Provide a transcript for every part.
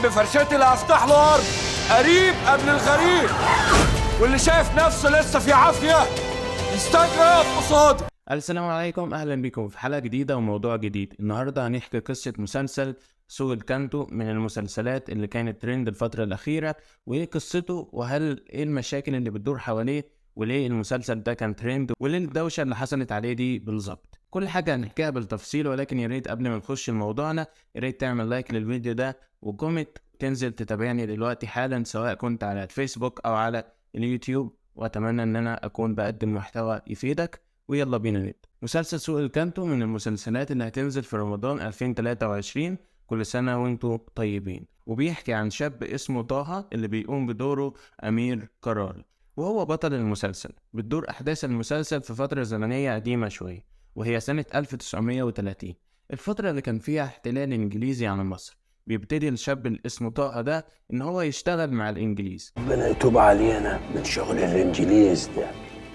بفرشتي اللي هفتح له ارض قريب قبل الغريب، واللي شايف نفسه لسه في عافيه يستجرب قصادي. السلام عليكم، اهلا بكم في حلقه جديده وموضوع جديد. النهارده هنحكي قصه مسلسل سوق الكانتو من المسلسلات اللي كانت ترند الفتره الاخيره، وايه قصته وهل ايه المشاكل اللي بتدور حواليه وليه المسلسل ده كان ترند وليه الدوشه اللي حصلت عليه دي بالظبط. كل حاجه هنحكيها بالتفصيل، ولكن يا ريت قبل ما نخش لموضوعنا يا ريت تعمل لايك للفيديو ده وكومنت تنزل تتابعني دلوقتي حالا، سواء كنت على الفيسبوك او على اليوتيوب، واتمنى ان انا اكون بقدم محتوى يفيدك. ويلا بينا نبدأ. مسلسل سوق الكانتو من المسلسلات اللي هتنزل في رمضان 2023. كل سنة وانتوا طيبين. وبيحكي عن شاب اسمه طه اللي بيقوم بدوره أمير قرار، وهو بطل المسلسل. بتدور أحداث المسلسل في فترة زمنية قديمة شوية، وهي سنة 1930، الفترة اللي كان فيها احتلال إنجليزي على مصر. بيبتدي الشاب اللي اسمه طه ده إن هو يشتغل مع الإنجليز. ربنا يتوب علينا من شغل الإنجليز ده،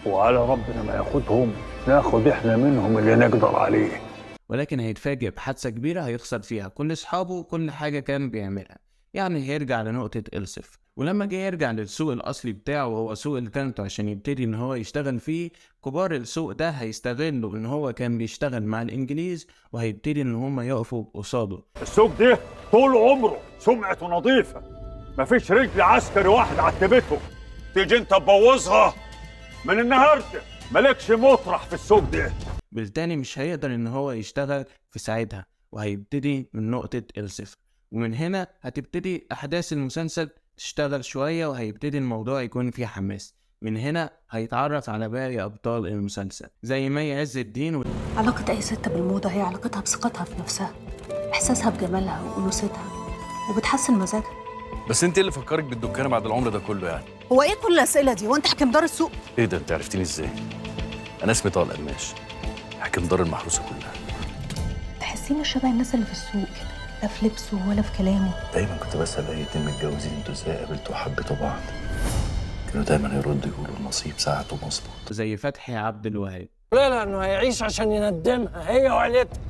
وعلى ربنا ما ياخدهم ناخد احنا منهم اللي نقدر عليه. ولكن هيتفاجئ بحادثة كبيرة هيخسر فيها كل أصحابه وكل حاجة كان بيعملها، يعني هيرجع لنقطة الصفر. ولما جه يرجع للسوق الأصلي بتاعه وهو سوق الكانتو عشان يبتدي إن هو يشتغل فيه، كبار السوق ده هيستغلوا إن هو كان بيشتغل مع الإنجليز، وهيبتدي إن هم يقفوا قصاده. السوق ده طول عمره سمعته نظيفة، مفيش رجل عسكري واحد عتبته. تيجي انت تبوظها؟ من النهارده مالكش مطرح في السوق ده. بالتالي مش هيقدر إن هو يشتغل في ساعتها، وهيبتدي من نقطة الصفر. ومن هنا هتبتدي أحداث المسلسل تشتغل شوية، وهيبتدي الموضوع يكون فيه حماس. من هنا هيتعرف على باقي أبطال المسلسل زي مي عز الدين. علاقة أي ست بالموضة هي علاقتها بثقتها في نفسها، إحساسها بجمالها وأنوثتها، وبتحسن مزاجها. بس انت اللي فكرك بالدكانه بعد العمر ده كله يعني؟ هو إيه كل الأسئلة دي؟ وأنت حكم دار السوق؟ ايه ده، انت عرفتيني ازاي؟ انا اسمي طه القماش، حاكم دار المحروسه كلها. تحسيني شبه الناس اللي في السوق كده، لا في لبسه ولا في كلامه. دايما كنت بسال اي اتنين متجوزين انتوا ازاي قابلتوا وحبيتوا بعض، كانوا دايما يردوا يقولوا النصيب ساعته مظبوط. زي فتحي عبد الوهاب. لا انه هيعيش عشان يندمها هي وعيلتها،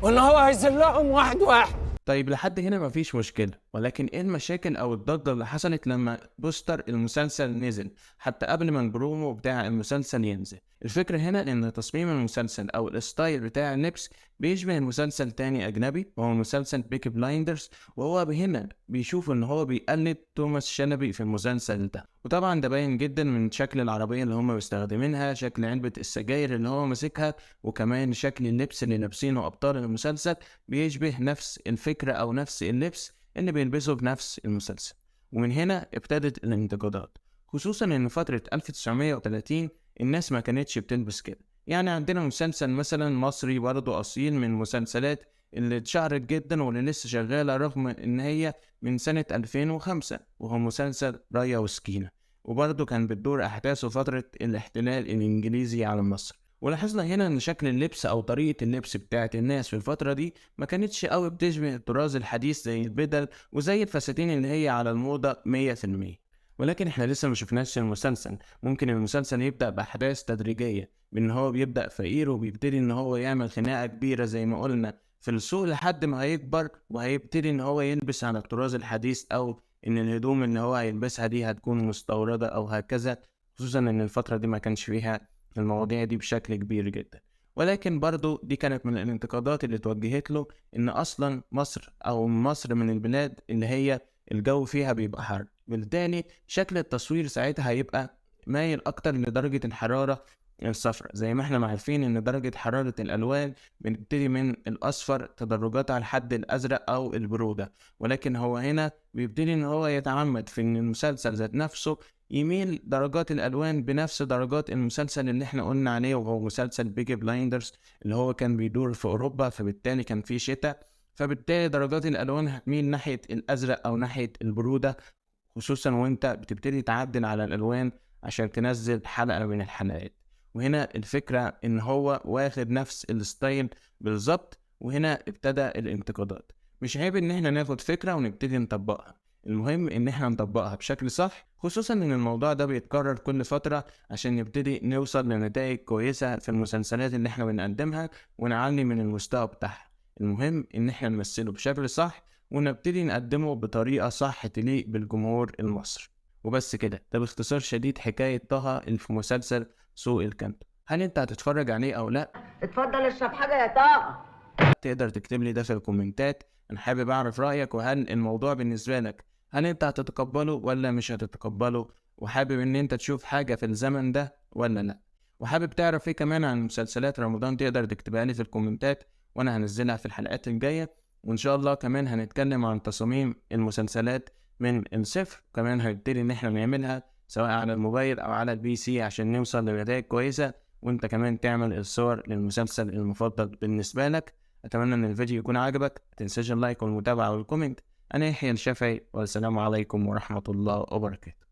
وان هو هيذلهم واحد واحد. طيب لحد هنا مفيش مشكلة، ولكن ايه المشاكل او الضجة اللي حصلت لما بوستر المسلسل نزل حتى قبل ما البرومو بتاع المسلسل ينزل؟ الفكرة هنا ان تصميم المسلسل او الستايل بتاع اللبس بيشبه المسلسل تاني اجنبي، وهو مسلسل بيكي بلايندرز، وهو هنا بيشوف ان هو بيقلد توماس شلبي في المسلسل ده. وطبعا ده باين جدا من شكل العربية اللي هم مستخدمينها، شكل علبة السجاير اللي هو ماسكها، وكمان شكل اللبس اللي لابسينه ابطال المسلسل بيشبه نفس الفكرة او نفس اللبس اللي بيلبسه في نفس المسلسل. ومن هنا ابتدت الانتقادات، خصوصا ان فترة 1930 الناس ما كانتش بتلبس كده. يعني عندنا مسلسل مثلا مصري برضه اصيل من المسلسلات اللي اتشهرت جدا واللي لسه شغالة رغم ان هي من سنة 2005، وهو مسلسل رايا وسكينة، وبرضه كان بتدور احداثه فترة الاحتلال الانجليزي على مصر. ولاحظنا هنا ان شكل اللبس او طريقة اللبس بتاعت الناس في الفترة دي ما كانتش قوي بتشبه الطراز الحديث زي البدل وزي الفساتين اللي هي على الموضة 100%. ولكن احنا لسه ما شفناش المسلسل. ممكن المسلسل يبدأ بأحداث تدريجية، بان هو بيبدأ فقير وبيبتدي ان هو يعمل خناقة كبيرة زي ما قلنا في السوق، لحد ما هيكبر وهيبتدي ان هو يلبس على الطراز الحديث، او ان الهدوم اللي هو هيلبسها دي هتكون مستوردة او هكذا، خصوصا ان الفترة دي ما كانش فيها المواضيع دي بشكل كبير جدا. ولكن برضو دي كانت من الانتقادات اللي توجهت له، ان اصلا مصر من البلاد اللي هي الجو فيها بيبقى حر، بالتالي شكل التصوير ساعتها هيبقى مايل اكتر لدرجة الحرارة الصفراء. زي ما احنا عارفين ان درجة حرارة الالوان بنبتدي من الاصفر تدرجاتها لحد الازرق او البرودة، ولكن هو هنا بيبتدي ان هو يتعمد في ان المسلسل ذات نفسه يميل درجات الالوان بنفس درجات المسلسل اللي احنا قلنا عليه، وهو مسلسل بيكي بلايندرز اللي هو كان بيدور في اوروبا، فبالتالي كان فيه شتاء، فبالتالي درجات الالوان هتميل ناحية الازرق او ناحية البرودة، خصوصا وانت بتبتدي تعدل على الالوان عشان تنزل حلقة من الحلقات. وهنا الفكرة ان هو واخد نفس الستايل بالظبط، وهنا ابتدى الانتقادات. مش عيب ان احنا ناخد فكرة ونبتدي نطبقها، المهم ان احنا نطبقها بشكل صح، خصوصا ان الموضوع ده بيتكرر كل فترة عشان نبتدي نوصل لنتائج كويسة في المسلسلات اللي احنا بنقدمها ونعلي من المستوى بتاعها. المهم ان احنا نمثله بشكل صح، ونبتدي نقدمه بطريقة صح تليق بالجمهور المصري. وبس كده، ده باختصار شديد حكاية طه اللي في مسلسل سوق الكانتو. هل انت هتتفرج عليه او لا؟ اتفضل اشرب حاجة يا طه. تقدر تكتب لي ده في الكومنتات، انا حابب اعرف رأيك، وهل الموضوع بالنسبة لك هل انت هتتقبله ولا مش هتتقبله، وحابب ان انت تشوف حاجة في الزمن ده ولا لا، وحابب تعرف ايه كمان عن مسلسلات رمضان تقدر تكتبها لي في الكومنتات وانا هنزلها في الحلقات الجاية. وان شاء الله كمان هنتكلم عن تصاميم المسلسلات من الصفر، كمان هنبتدي ان احنا نعملها سواء على الموبايل او على البي سي عشان نوصل لنتائج كويسة، وانت كمان تعمل الصور للمسلسل المفضل بالنسبة لك. اتمنى ان الفيديو يكون عجبك، متنساش اللايك والمتابعة والكومنت. انا يحيى الشافعي، والسلام عليكم ورحمة الله وبركاته.